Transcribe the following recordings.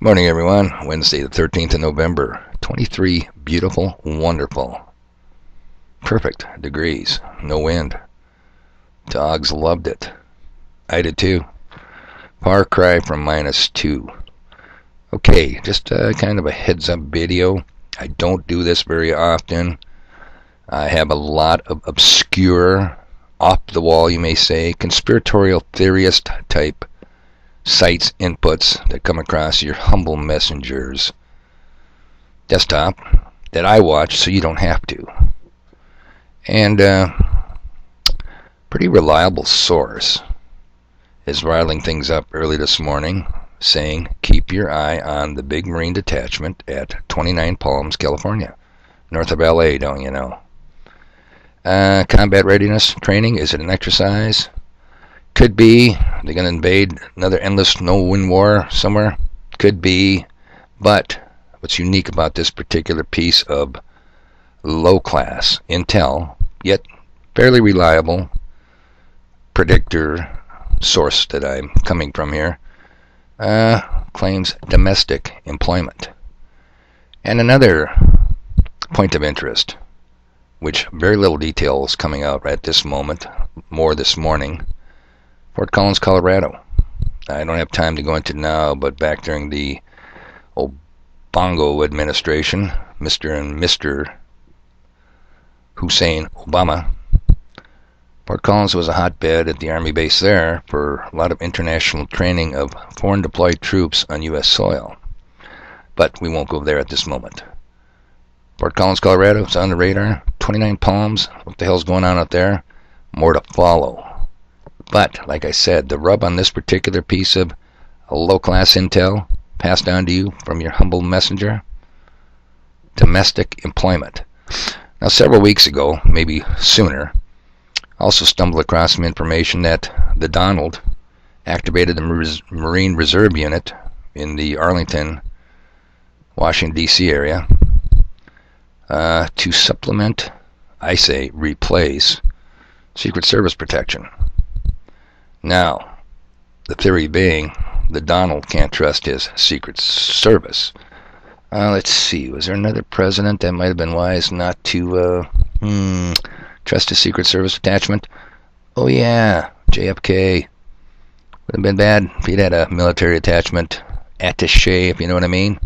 Morning, everyone. Wednesday, the 13th of November. 23 beautiful, wonderful, perfect degrees. No wind. Dogs loved it. I did too. Far cry from -2. Okay, just kind of a heads up video. I don't do this very often. I have a lot of obscure, off the wall, you may say, conspiratorial theorist type sites inputs that come across your humble messenger's desktop that I watch so you don't have to. And pretty reliable source is riling things up early this morning, saying keep your eye on the big Marine detachment at 29 Palms, California, north of LA, don't you know. Combat readiness training, is it an exercise? Could be. They're going to invade another endless no-win war somewhere. Could be. But what's unique about this particular piece of low-class intel, yet fairly reliable predictor source that I'm coming from here, claims domestic employment. And another point of interest, which very little detail is coming out at this moment, more this morning, Fort Collins, Colorado. I don't have time to go into it now, but back during the Bongo administration, Mr. and Mr. Hussein Obama, Fort Collins was a hotbed at the Army base there for a lot of international training of foreign deployed troops on U.S. soil. But we won't go there at this moment. Fort Collins, Colorado, it's on the radar. 29 Palms, what the hell's going on out there? More to follow. But, like I said, the rub on this particular piece of low-class intel passed on to you from your humble messenger, domestic employment. Now, several weeks ago, maybe sooner, I also stumbled across some information that the Donald activated the Marine Reserve Unit in the Arlington, Washington, D.C. area to supplement, I say replace, Secret Service protection. Now, the theory being, the Donald can't trust his Secret Service. Let's see, was there another president that might have been wise not to trust his Secret Service attachment? Oh yeah, JFK. Would have been bad if he'd had a military attachment, attaché, if you know what I mean.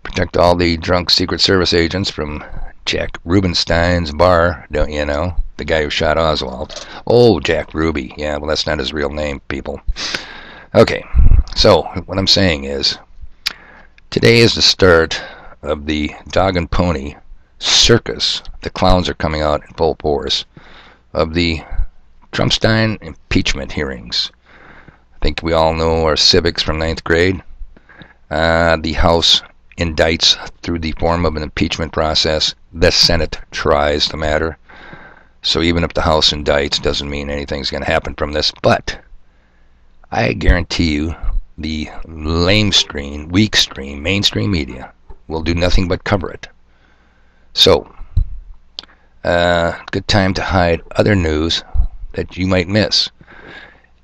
Protect all the drunk Secret Service agents from Jack Rubenstein's bar, don't you know? The guy who shot Oswald. Oh, Jack Ruby. Yeah, well, that's not his real name, people. Okay, so what I'm saying is, today is the start of the dog and pony circus. The clowns are coming out in full force of the Trumpstein impeachment hearings. I think we all know our civics from 9th grade. The House indicts through the form of an impeachment process. The Senate tries the matter. So even if the House indicts, doesn't mean anything's going to happen from this. But I guarantee you the lamestream, weak stream, mainstream media will do nothing but cover it. So, good time to hide other news that you might miss.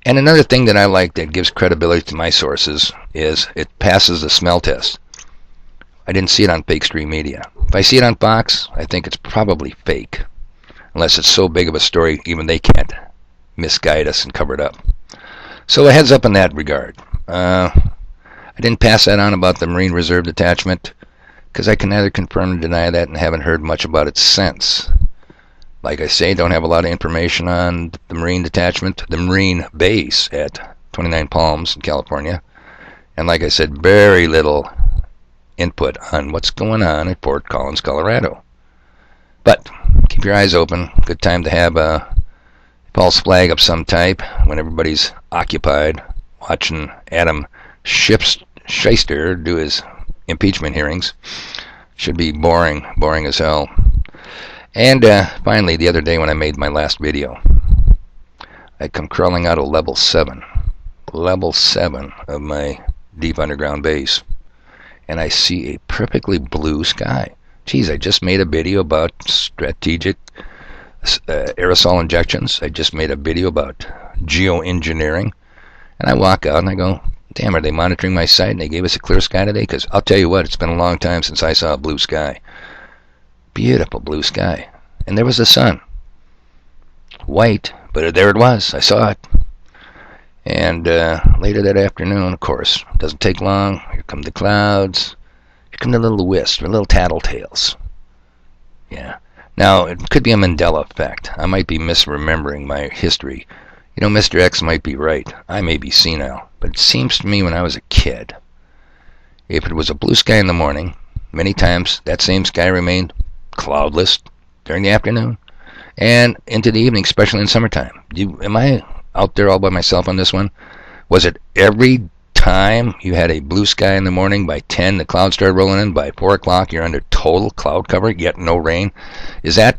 And another thing that I like that gives credibility to my sources is it passes the smell test. I didn't see it on fake stream media. If I see it on Fox, I think it's probably fake. Unless it's so big of a story, even they can't misguide us and cover it up. So a heads up in that regard. I didn't pass that on about the Marine Reserve Detachment because I can neither confirm or deny that and haven't heard much about it since. Like I say, don't have a lot of information on the Marine Detachment, the Marine base at 29 Palms in California. And like I said, very little input on what's going on at Fort Collins, Colorado. But keep your eyes open. Good time to have a false flag of some type when everybody's occupied watching Adam Schiff-Shyster do his impeachment hearings. Should be boring as hell. And finally, the other day when I made my last video, I come crawling out of level 7 of my deep underground base, and I see a perfectly blue sky. Geez, I just made a video about strategic aerosol injections. I just made a video about geoengineering. And I walk out and I go, Damn, are they monitoring my site and they gave us a clear sky today? Because I'll tell you what, it's been a long time since I saw a blue sky. Beautiful blue sky. And there was the sun. White, but there it was. I saw it. And later that afternoon, of course, it doesn't take long. Here come the clouds. Here come the little wisps, or little tattletales. Yeah. Now, it could be a Mandela effect. I might be misremembering my history. You know, Mr. X might be right. I may be senile. But it seems to me when I was a kid, if it was a blue sky in the morning, many times that same sky remained cloudless during the afternoon and into the evening, especially in summertime. Am I out there all by myself on this one? Was it every time you had a blue sky in the morning, by 10 the clouds started rolling in, by 4 o'clock you're under total cloud cover, yet no rain? Am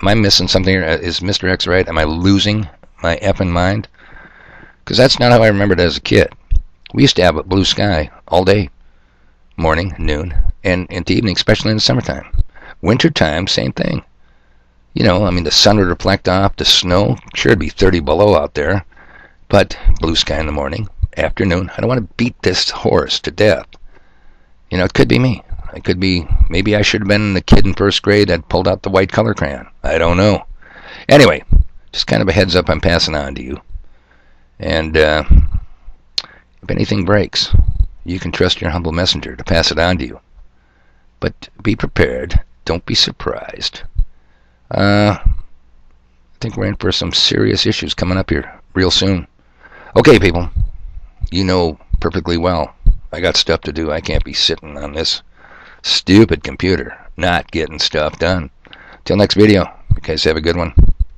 I missing something here? Is Mr. X right? Am I losing my effing mind? Because that's not how I remembered it as a kid. We used to have a blue sky all day, morning, noon, and into evening, especially in the summertime. Wintertime, same thing. You know, I mean, the sun would reflect off the snow. Sure, it'd be 30 below out there, but blue sky in the morning, afternoon. I don't want to beat this horse to death. You know, it could be me. It could be, maybe I should have been the kid in first grade that pulled out the white color crayon. I don't know. Anyway, just kind of a heads up I'm passing on to you. And if anything breaks, you can trust your humble messenger to pass it on to you. But be prepared. Don't be surprised. I think we're in for some serious issues coming up here real soon. Okay, people. You know perfectly well I got stuff to do. I can't be sitting on this stupid computer not getting stuff done. Till next video. You guys have a good one.